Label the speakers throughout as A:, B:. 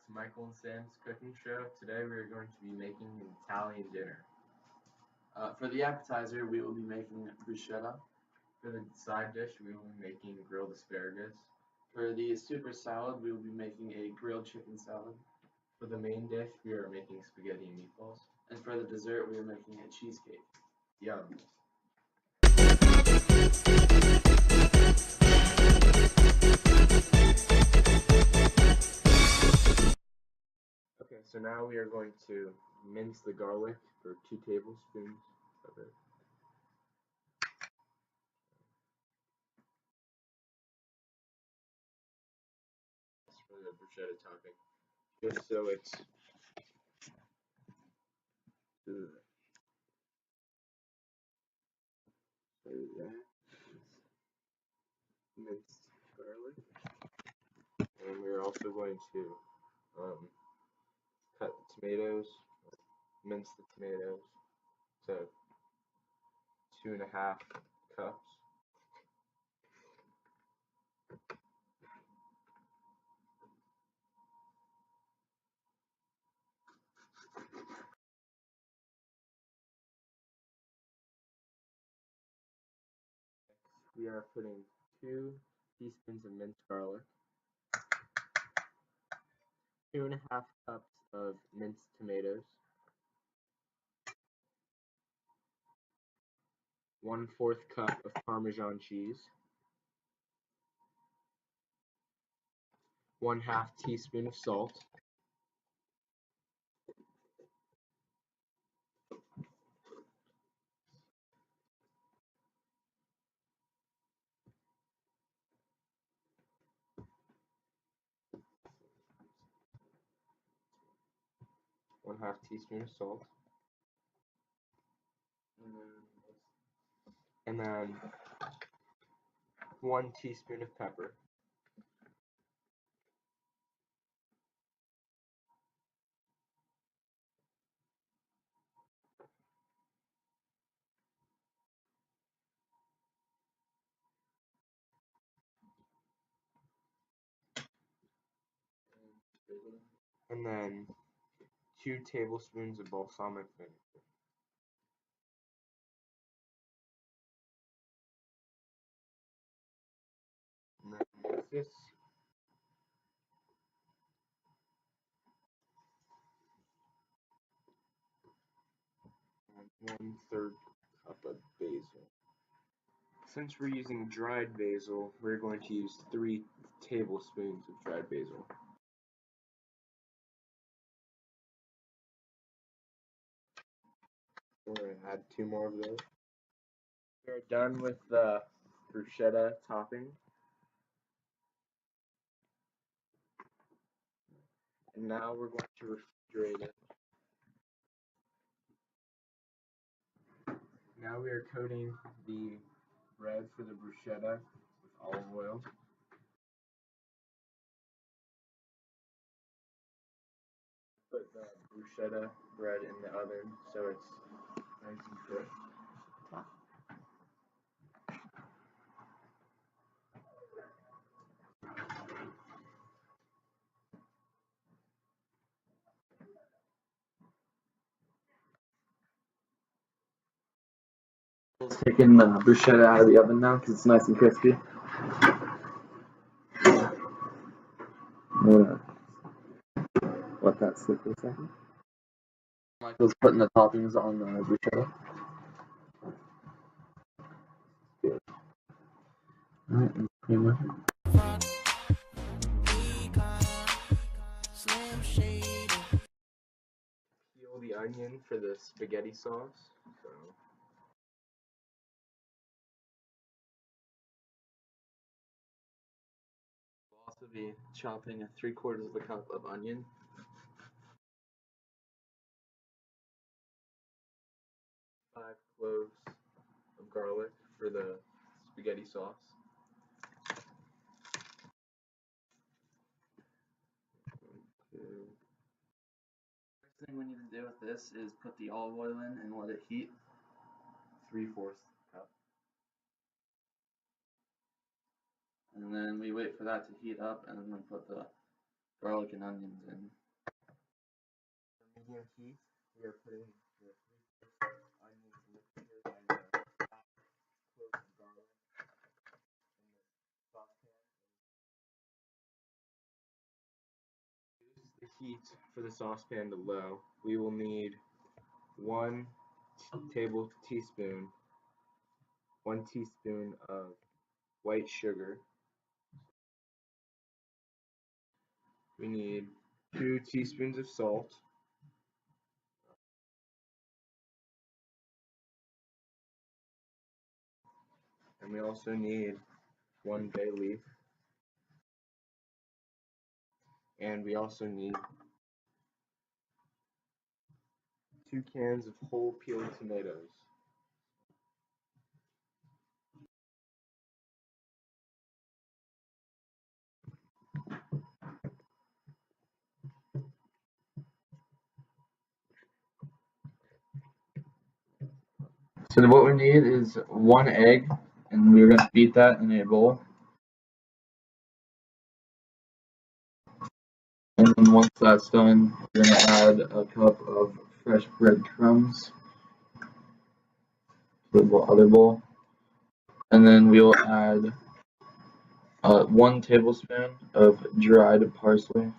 A: to Michael and Sam's cooking show. Today we are going to be making an Italian dinner.
B: For the appetizer, we will be making bruschetta.
A: For the side dish, we will be making grilled asparagus.
B: For the super salad, we will be making a grilled chicken salad.
A: For the main dish, we are making spaghetti and meatballs.
B: And for the dessert, we are making a cheesecake.
A: Yum. Okay, so now we are going to mince the garlic for 2 tablespoons of it. That's for the bruschetta topping. Just so it's minced garlic. And we're also going to cut the tomatoes, mince the tomatoes to 2.5 cups. We are putting 2 teaspoons of minced garlic, 2.5 cups of minced tomatoes, 1/4 cup of Parmesan cheese, 1/2 teaspoon of salt, and then 1 teaspoon of pepper. And then 2 tablespoons of balsamic vinegar. And then mix this. And 1/3 cup of basil. Since we're using dried basil, we're going to use 3 tablespoons of dried basil. We're going to add 2 more of those. We're done with the bruschetta topping. And now we're going to refrigerate it. Now we are coating the bread for the bruschetta with olive oil. Put the bruschetta bread in the oven so it's nice and crisp.
B: Taking the bruschetta out of the oven now because it's nice and crispy. I'm gonna let that sit for a second. Michael's putting the toppings on the bruschetta. Good. Alright, that's pretty much it.
A: Peel the onion for the spaghetti sauce. So
B: We'll also be chopping 3/4 of a cup of onion.
A: 5 cloves of garlic for the spaghetti sauce.
B: First thing we need to do with this is put the olive oil in and let it heat.
A: 3/4 cup.
B: And then we wait for that to heat up and then put the garlic and onions in.
A: For medium heat, we are putting the 3/4 onions mixture and the half clove of garlic in the saucepan. Reduce the heat for the saucepan to low. We will need 1 teaspoon of white sugar. We need 2 teaspoons of salt. And we also need 1 bay leaf. And we also need 2 cans of whole peeled tomatoes.
B: So what we need is 1 egg, and we're gonna beat that in a bowl. And then once that's done, we're gonna add a cup of fresh breadcrumbs to the other bowl, and then we will add 1 tablespoon of dried parsley.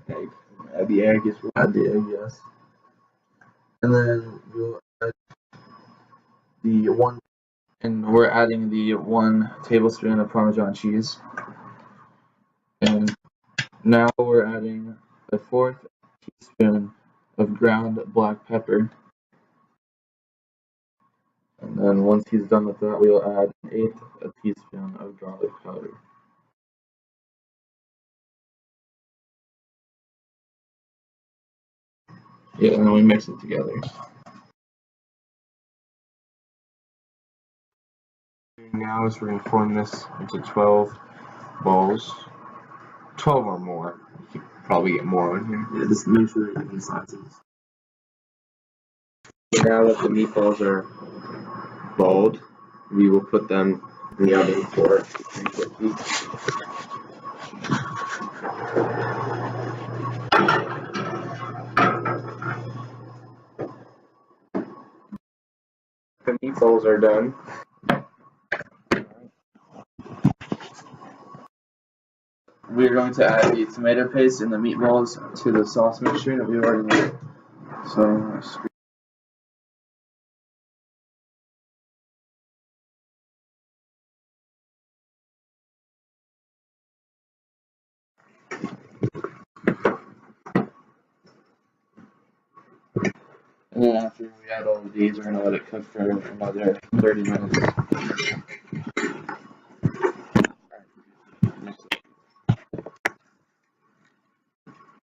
B: Egg.
A: Add the egg as well.
B: Add the egg, yes. And then we'll add we're adding the 1 tablespoon of Parmesan cheese. And now we're adding a 1/4 teaspoon of ground black pepper. And then once he's done with that, we'll add 1/8 teaspoon of garlic powder. Yeah, and then we mix it together.
A: Now is we're going to form this into 12 bowls. 12 or more. You could probably get more on here.
B: Yeah, just make sure they're even sizes.
A: Now that the meatballs are balled, we will put them in the oven for 350. The meatballs are done.
B: We're going to add the tomato paste and the meatballs to the sauce mixture that we already made. So, and then after we add all of these, we're going to let it cook for another 30 minutes.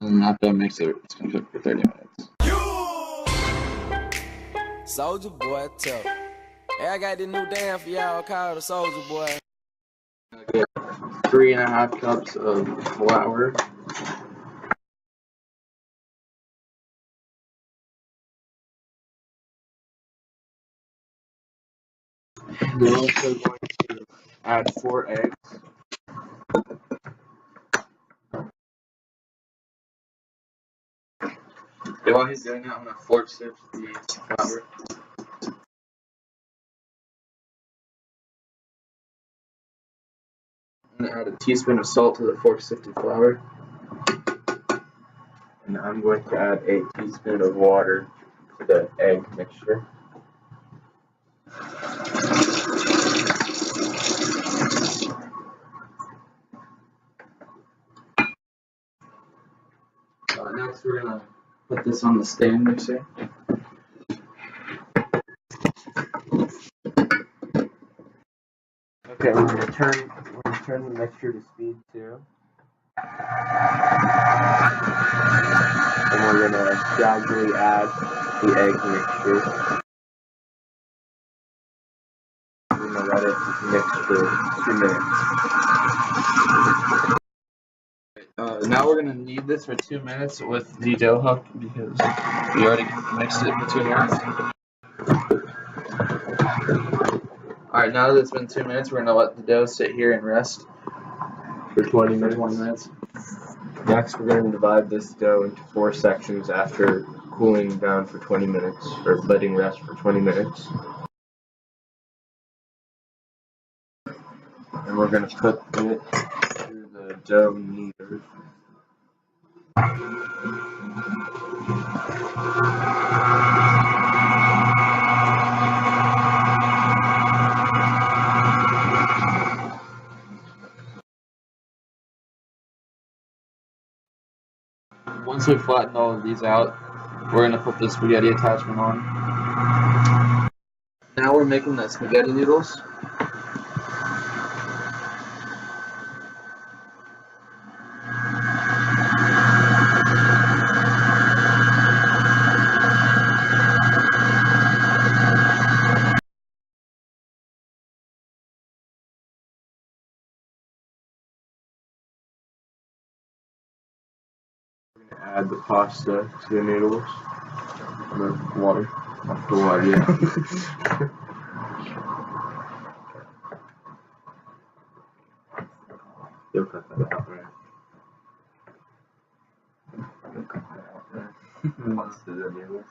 B: And after I mix it, it's going to cook for 30 minutes.
C: Soulja Boy tough. Hey, I got this new dance for y'all called the Soulja Boy.
B: 3.5 cups of flour.
A: We're also going to add 4 eggs.
B: And while he's doing that, I'm going to fork sift the flour. I'm going to add a teaspoon of salt to the fork sifted flour.
A: And I'm going to add a teaspoon of water to the egg mixture.
B: Next, we're going to put this on the stand mixer.
A: Okay, we're going to turn the mixture to speed 2. And we're going to gradually add the egg mixture. We're going to let it mix for 2 minutes.
B: Now we're gonna knead this for 2 minutes with the dough hook because we already mixed it for 2 minutes. Alright, now that it's been 2 minutes, we're gonna let the dough sit here and rest
A: For 20 minutes.
B: 20 minutes.
A: Next, we're going to divide this dough into 4 sections after cooling down for 20 minutes, or letting rest for 20 minutes. And we're going to put it through the dough kneader.
B: Once we flatten all of these out, we're going to put the spaghetti attachment on. Now we're making the spaghetti noodles.
A: Add the pasta to the noodles. The water.
B: The water, yeah.
A: You'll cut that out, right? You'll cut that out, right? Pasta to the noodles.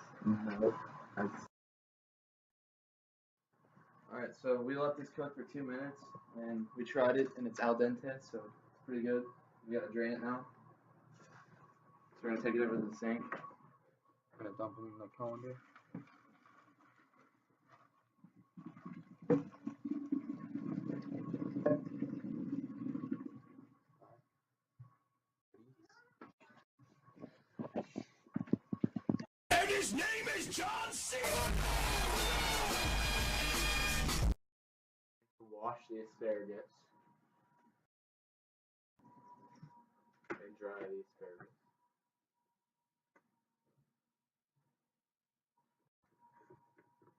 B: Alright, so we let this cook for 2 minutes, and we tried it, and it's al dente, so it's pretty good. We gotta drain it now. So we're gonna take it over to the sink. We're gonna dump it in the colander.
C: And his name is John C.
A: Wash the asparagus and dry the asparagus.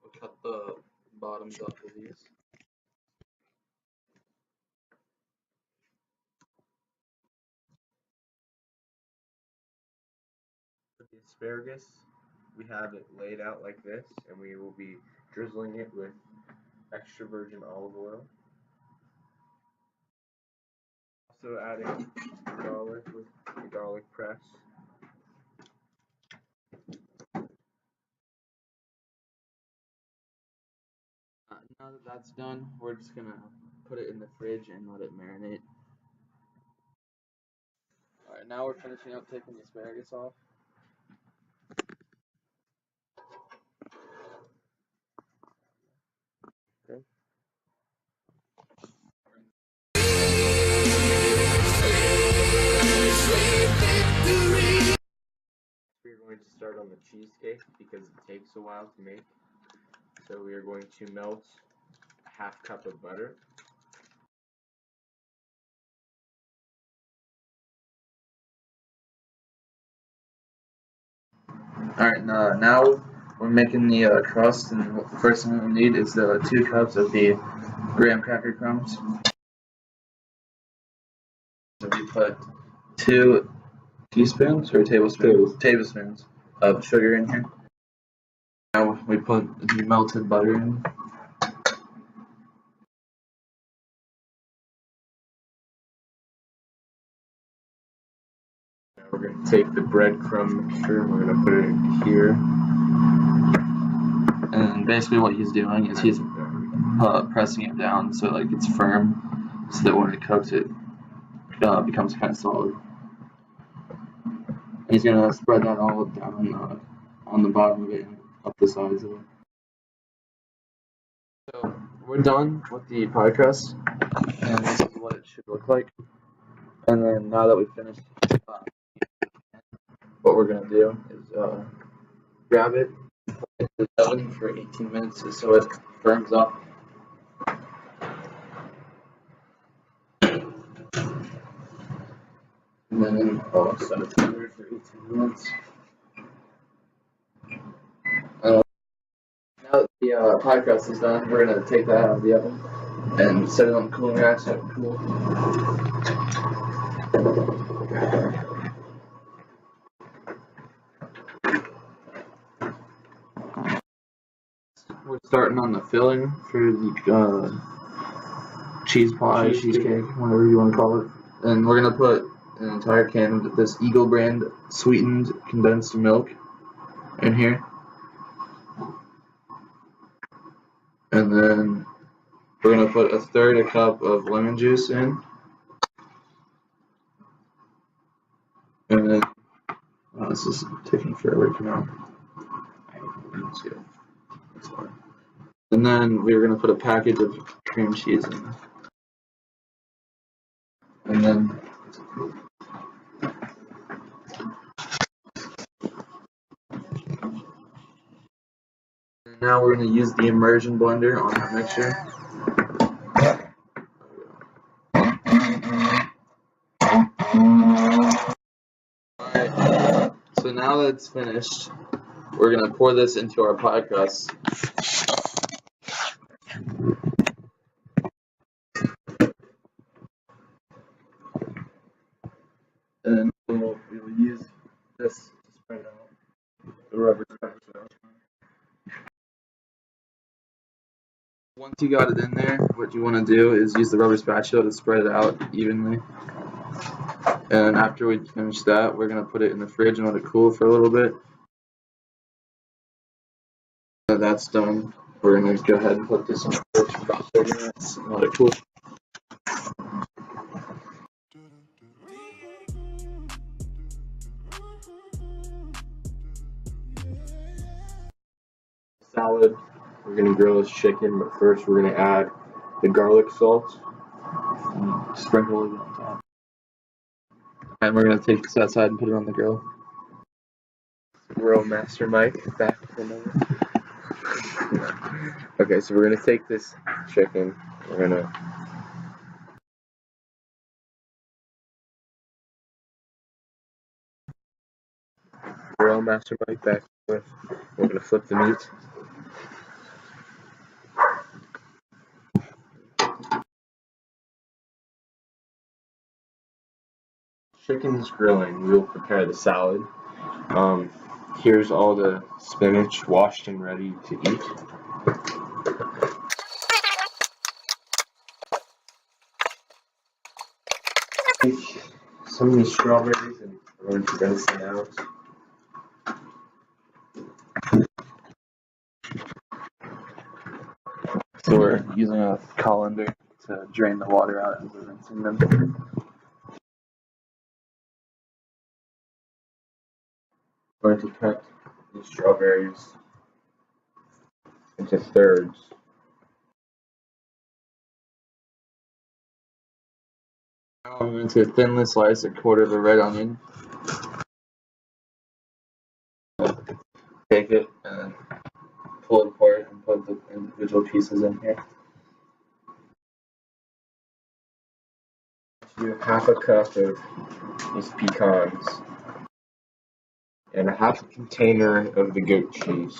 B: We'll cut the bottoms off of these.
A: For the asparagus, we have it laid out like this, and we will be drizzling it with extra virgin olive oil. Also adding garlic with the garlic press.
B: Now that that's done, we're just gonna put it in the fridge and let it marinate. Alright, now we're finishing up taking the asparagus off.
A: Okay. We're going to start on the cheesecake because it takes a while to make. So we are going to melt a half cup of butter.
B: Alright, now we're making the crust, and the first thing we need is the 2 cups of the graham cracker crumbs. So we put 2 teaspoons or tablespoons of sugar in here. Now we put the melted butter in.
A: Now we're going to take the breadcrumb mixture and we're going to put it in here.
B: And basically what he's doing is he's pressing it down so like it's firm, so that when it cooks it becomes kind of solid. And he's gonna spread that all down on the bottom of it and up the sides of it. So we're done with the pie crust, and this is what it should look like. And then now that we've finished, what we're gonna do is grab it, put it in the oven for 18 minutes so it firms up. And then I'll set it timer for 18 minutes. Now that the pie crust is done, we're going to take that out of the oven and set it on the cooling rack so it can cool. We're starting on the filling for the cheese pie, cheesecake, whatever you want to call it. And we're gonna put an entire can of this Eagle brand sweetened condensed milk in here. And then we're gonna put a third a cup of lemon juice in. And then this is taking forever to come out. And then we're gonna put a package of cream cheese in. And then now we're gonna use the immersion blender on our mixture. Alright, so now that it's finished, we're gonna pour this into our pie crust. And we'll use this to spread out the rubber spatula. Once you got it in there, what you want to do is use the rubber spatula to spread it out evenly. And after we finish that, we're going to put it in the fridge and let it cool for a little bit. When that's done, we're going to go ahead and put this in the fridge for about 30 minutes and let it cool.
A: Salad. We're gonna grill this chicken, but first we're gonna add the garlic salt.
B: Sprinkle it on top. And we're going to take this outside and put it on the grill.
A: Grill Master Mike back for a moment. Okay, so we're gonna take this chicken. We're gonna Grill Master Mike back with. We're gonna flip the meat. Chicken's grilling. We will prepare the salad. Here's all the spinach washed and ready to eat. Take some of these strawberries and we're going to rinse them out.
B: So we're using a colander to drain the water out as we're rinsing them.
A: We're going to cut the strawberries into thirds.
B: Now I'm going to thinly slice a quarter of a red onion. Take it and pull it apart and put the individual pieces in here.
A: Do half a cup of these pecans and a half a container of the goat cheese.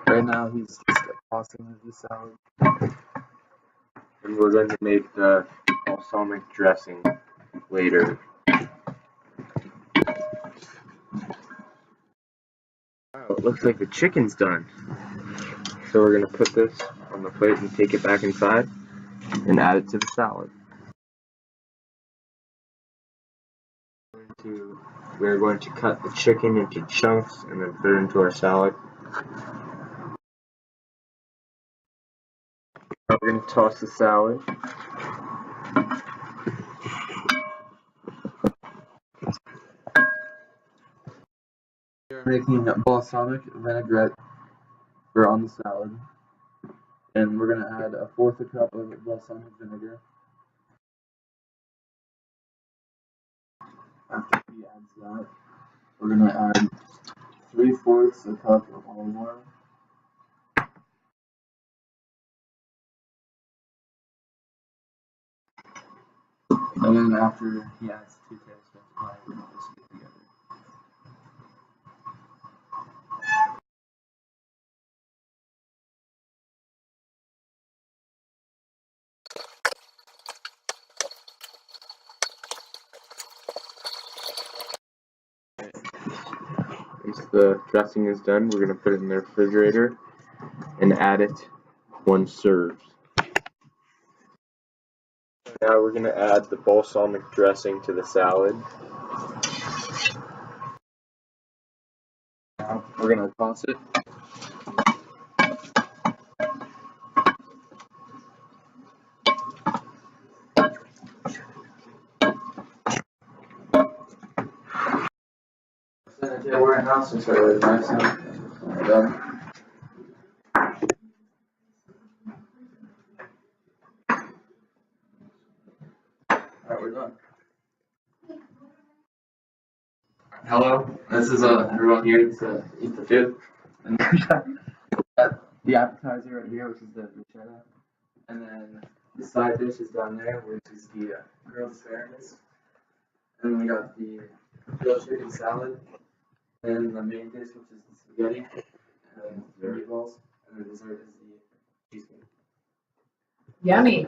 B: Right now he's just tossing the salad.
A: And we're going to make the balsamic dressing later. Wow, it looks like the chicken's done. So we're going to put this on the plate and take it back inside and add it to the salad. We're going to cut the chicken into chunks and then put it into our salad. We're going to toss the salad.
B: We're making balsamic vinaigrette on the salad. And we're going to add a fourth a cup of balsamic vinegar. After he adds that, we're going to add 3/4 a cup of olive oil. And then after he adds 2 tablespoons of wine, we're going to mix it together.
A: the dressing is done, we're gonna put it in the refrigerator and add it once served. Now we're gonna add the balsamic dressing to the salad.
B: Now we're gonna toss it. We're in house and so it's nice and done. Alright, we're done. Hello, this is everyone here to eat the food. And the appetizer right here, which is the bruschetta. And then the side dish is down there, which is the grilled asparagus. And then we got the grilled chicken salad. And the main dish, which is the spaghetti. And the meatballs. And the dessert is the cheesecake.
D: Yummy.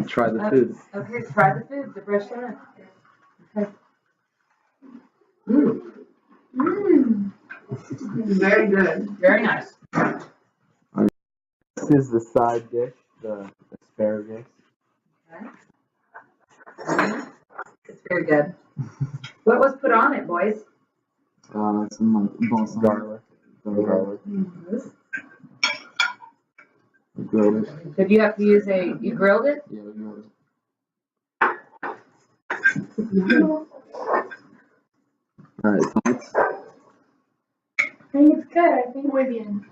B: Try the food.
D: Okay, try the food, the bruschetta. Okay. Mmm. Very good. Very nice.
A: This is the side dish, the asparagus.
D: Okay. It's very good. What was put on it, boys?
B: Some like balsamic
A: Garlic. Garlic.
B: grilled it.
D: Did you have to use you grilled it?
B: Yeah, we grilled it. Alright, thoughts?
E: I think it's good. I think Vivian.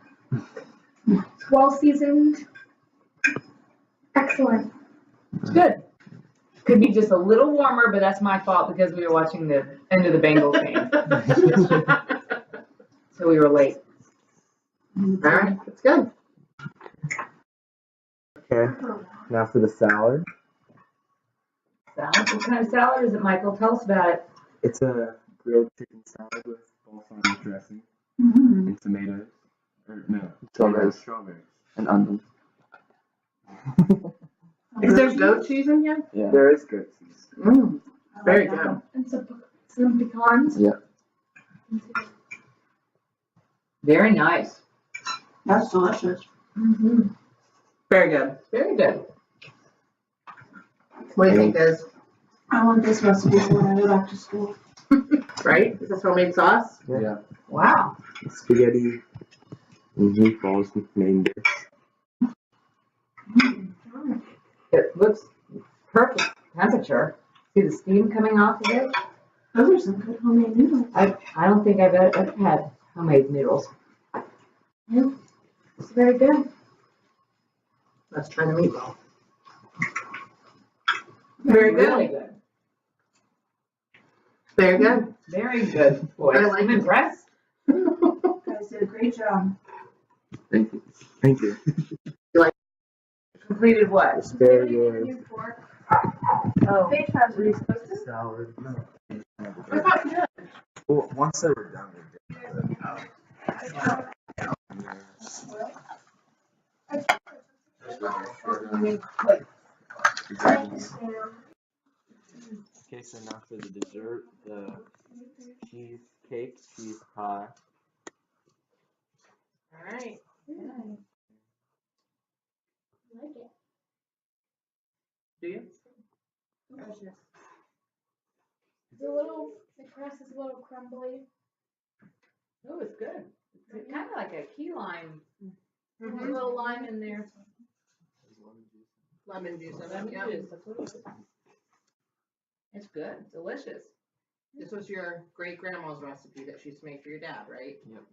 E: It's well seasoned. Excellent.
D: It's good. Could be just a little warmer, but that's my fault because we were watching the end of the Bengals game. So we were late. All right, it's good.
A: Okay, now for the salad.
D: Salad? What kind of salad is it, Michael? Tell us about it.
A: It's a grilled chicken salad with balsamic dressing and tomatoes. Or no,
B: Strawberries.
A: Strawberries.
B: And onions.
D: Is there goat cheese in here?
B: Yeah.
A: There is goat cheese.
D: Mm, very
E: I like that
D: good.
E: one. And some pecans.
B: Yeah.
D: Very nice.
F: That's delicious.
D: Mm-hmm. Very good. Very good. What do you think, Liz?
F: I want this recipe for when I go back to school.
D: Right? Is this homemade sauce?
B: Yeah.
D: Wow.
A: Spaghetti and meatballs main dish.
D: It looks perfect temperature. See the steam coming off of it?
F: Those are some good homemade noodles.
D: I don't think I've ever had homemade noodles.
E: Yeah. It's very good.
D: Let's try the meatball. Very good. Really good. Very good. Very good. Boy, I'm impressed.
F: You guys did a great job.
B: Thank you.
A: Thank you.
D: Completed what?
A: Asparagus.
D: Oh.
E: Fish has what you're supposed to.
A: Salad. No.
D: I thought you did.
A: Well, once they were done, we did. Okay, so now for the dessert, the cheesecake, cheese pie.
D: All right.
E: I like it.
D: Do you?
E: Delicious. The crust is a little crumbly.
D: Oh, it's good. It's kind of like a key lime.
E: There's a little lime in there.
D: Lemon juice.
E: Lemon
D: juice. That's what it is. It's good. Delicious.
G: This was your great grandma's recipe that she used to make for your dad, right?
A: Yep.